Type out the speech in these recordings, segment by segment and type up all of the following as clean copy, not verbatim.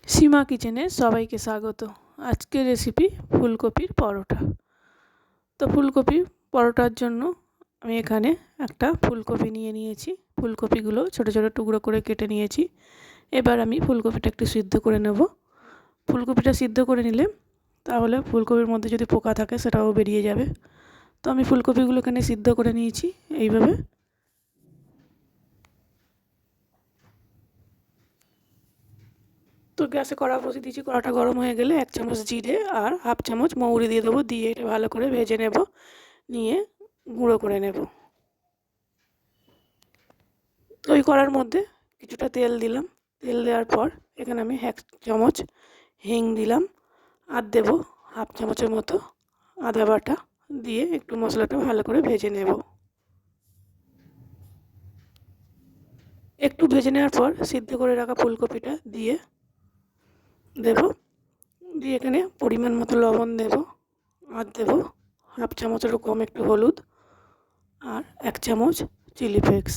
সীমা কিচেনে সবাইকে স্বাগত। আজকের রেসিপি ফুলকপির পরোটা। তো ফুলকপির পরোটার জন্য আমি এখানে একটা ফুলকপি নিয়েছি। ফুলকপিগুলো ছোট ছোট টুকরো করে কেটে নিয়েছি। এবার আমি ফুলকপিটা একটু সিদ্ধ করে নেব। ফুলকপিটা সিদ্ধ করে নিলে তাহলে ফুলকপির মধ্যে যদি পোকা থাকে সেটাও বেরিয়ে যাবে। তো আমি ফুলকপিগুলো এখানে সিদ্ধ করে নিয়েছি এইভাবে। তো গ্যাসে কড়া বসিয়ে দিয়েছি। কড়াটা গরম হয়ে গেলে 1 চামচ জিরে আর হাফ চামচ মৌরি দিয়ে দেবো। দিয়ে এটা ভালো করে ভেজে নেব, নিয়ে গুঁড়ো করে নেব। তো ওই কড়ার মধ্যে কিছুটা তেল দিলাম। তেল দেওয়ার পর এখানে আমি 1 চামচ হিং দিলাম আর দেব হাফ চামচের মতো আদা বাটা। দিয়ে একটু মশলাটা ভালো করে ভেজে নেব। একটু ভেজে নেওয়ার পর সিদ্ধ করে রাখা ফুলকপিটা দিয়ে দেব। দিয়ে এখানে পরিমাণ মতো লবণ দেব আর দেব হাফ চামচেরও কম একটু হলুদ আর 1 চামচ চিলি ফ্লেক্স।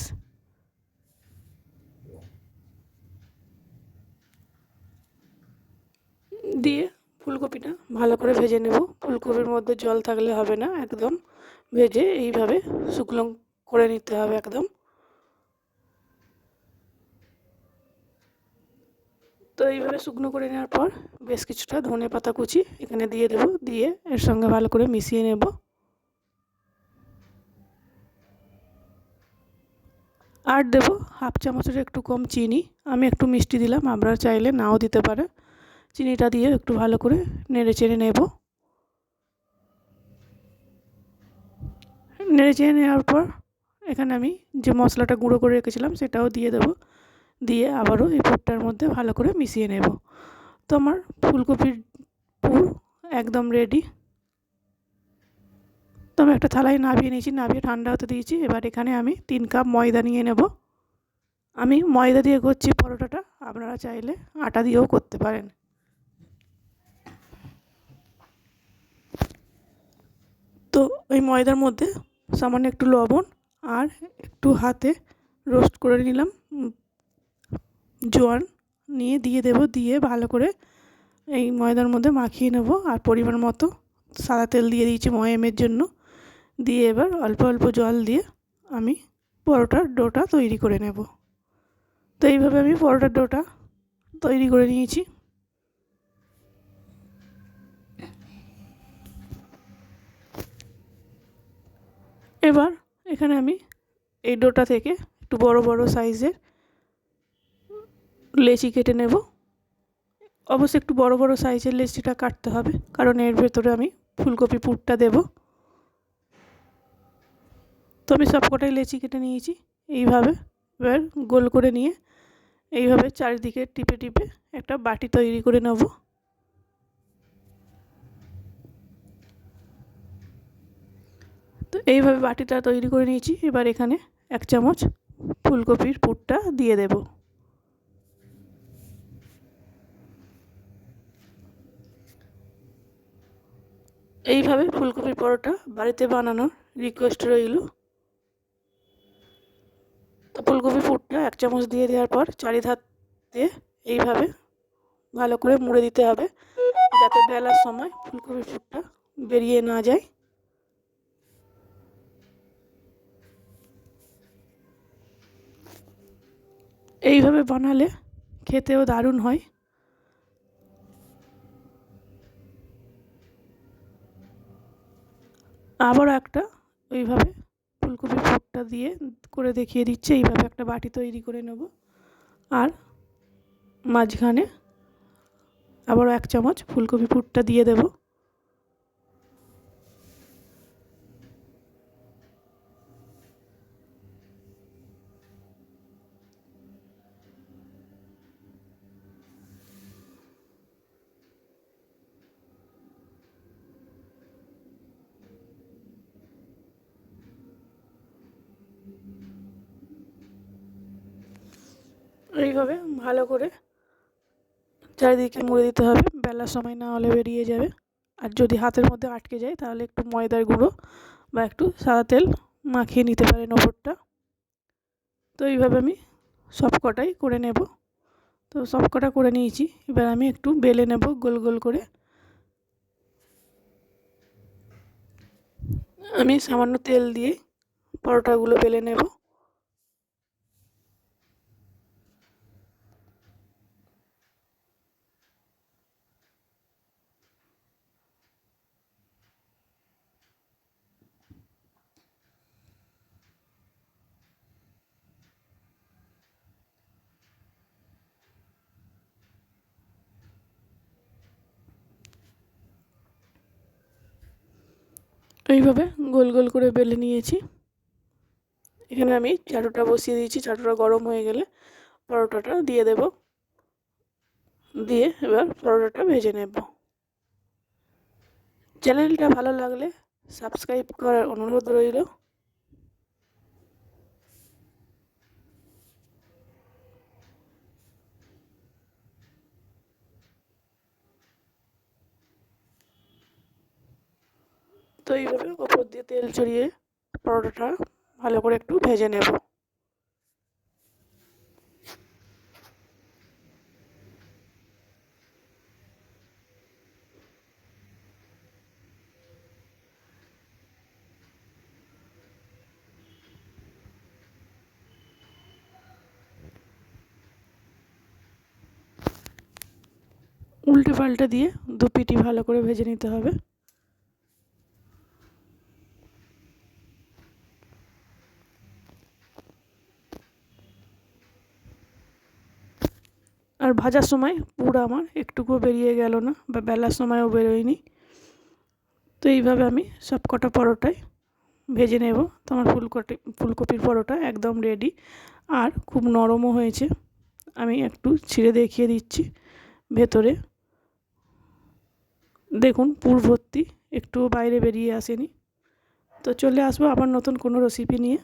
দিয়ে ফুলকপিটা ভালো করে ভেজে নেব। ফুলকপির মধ্যে জল থাকলে হবে না, একদম ভেজে এইভাবে শুকনো করে নিতে হবে একদম। তো এইভাবে শুকনো করে নেওয়ার পর বেশ কিছুটা ধনে পাতা কুচি এখানে দিয়ে দেব। দিয়ে এর সঙ্গে ভালো করে মিশিয়ে নেব। আর দেব হাফ চামচের একটু কম চিনি। আমি একটু মিষ্টি দিলাম, আপনারা চাইলে নাও দিতে পারে। চিনিটা দিয়ে একটু ভালো করে নেড়ে চেড়ে নেব। নেড়ে চেড়ে নেওয়ার পর এখানে আমি যে মশলাটা গুঁড়ো করে রেখেছিলাম সেটাও দিয়ে দেব। দিয়ে আবারও এই পুরটার মধ্যে ভালো করে মিশিয়ে নেব। তো আমার ফুলকপির পুর একদম রেডি। তো আমি একটা থালায় নামিয়ে নিয়েছি, নামিয়ে ঠান্ডা হতে দিয়েছি। এবার এখানে আমি 3 কাপ ময়দা নিয়ে নেব। আমি ময়দা দিয়ে করছি পরোটাটা, আপনারা চাইলে আটা দিয়েও করতে পারেন। তো ওই ময়দার মধ্যে সামান্য একটু লবণ আর একটু হাতে রোস্ট করে নিলাম জোয়ান নিয়ে দিয়ে দেব। দিয়ে ভালো করে এই ময়দার মধ্যে মাখিয়ে নেব। আর পরিমাণ মতো সাদা তেল দিয়ে দিয়েছি ময়ামের জন্য। দিয়ে এবার অল্প অল্প জল দিয়ে আমি পরোটার ডোটা তৈরি করে নেব। তো এইভাবে আমি পরোটার ডোটা তৈরি করে নিয়েছি। এবার এখানে আমি এই ডোটা থেকে একটু বড় বড় সাইজের লেচি কেটে নেব। অবশ্যই একটু বড় বড় সাইজের লেচিটা কাটতে হবে, কারণ এর ভেতরে আমি ফুলকপি পুরটা দেব। তো আমি সবকটাই লেচি কেটে নিয়েছি এইভাবে। এবার গোল করে নিয়ে এইভাবে চারিদিকে টিপে টিপে একটা বাটি তৈরি করে নেব। তো এইভাবে বাটিটা তৈরি করে নিয়েছি। এবার এখানে 1 চামচ ফুলকপির পুরটা দিয়ে দেব। এইভাবে ফুলকপির পরোটা বাড়িতে বানানোর রিকোয়েস্ট রইল। তো ফুলকপির পুরটা 1 চামচ দিয়ে দেওয়ার পর চারিধার দিয়ে এইভাবে ভালো করে মুড়ে দিতে হবে, যাতে বেলার সময় ফুলকপির পুরটা বেরিয়ে না যায়। এইভাবে বানালে খেতেও দারুণ হয়। আবারও একটা ওইভাবে ফুলকপির পুরটা দিয়ে করে দেখিয়ে দিচ্ছি। এইভাবে একটা বাটি তৈরি করে নেব আর মাঝখানে আবারও 1 চামচ ফুলকপি পুরটা দিয়ে দেব। এইভাবে ভালো করে চারিদিকে মুড়ে দিতে হবে, বেলার সময় না হলে বেরিয়ে যাবে। আর যদি হাতের মধ্যে আটকে যায় তাহলে একটু ময়দার গুঁড়ো বা একটু সাদা তেল মাখিয়ে নিতে পারেন ওপরটা। তো এইভাবে আমি সব কটাই করে নেব। তো সব কটা করে নিয়েছি। এবার আমি একটু বেলে নেব গোল গোল করে। আমি সামান্য তেল দিয়ে পরোটাগুলো বেলে নেব। এইভাবে গোল গোল করে বেলে নিয়েছি। এখানে আমি চাটুটা বসিয়ে দিয়েছি। চাটুটা গরম হয়ে গেলে পরোটাটা দিয়ে দেব। দিয়ে এবার পরোটাটা ভেজে নেব। চ্যানেলটা ভালো লাগলে সাবস্ক্রাইব করার অনুরোধ রইল। তো এইভাবে ওপর দিয়ে তেল ছড়িয়ে পরোটাটা ভালো করে একটু ভেজে নেব। উল্টে পাল্টে দিয়ে দু পিঠই ভালো করে ভেজে নিতে হবে। আর ভাজার সময় পুর আমার একটুকুও বেরিয়ে গেল না, বা বেলার সময়ও বেরোয়নি। তো এইভাবে আমি সব কটা পরোটাই ভেজে নেব। তো আমার ফুলকপির পরোটা একদম রেডি, আর খুব নরমও হয়েছে। আমি একটু ছিঁড়ে দেখিয়ে দিচ্ছি। ভেতরে দেখুন পুর ভর্তি, একটুও বাইরে বেরিয়ে আসেনি। তো চলে আসবো আবার নতুন কোনো রেসিপি নিয়ে।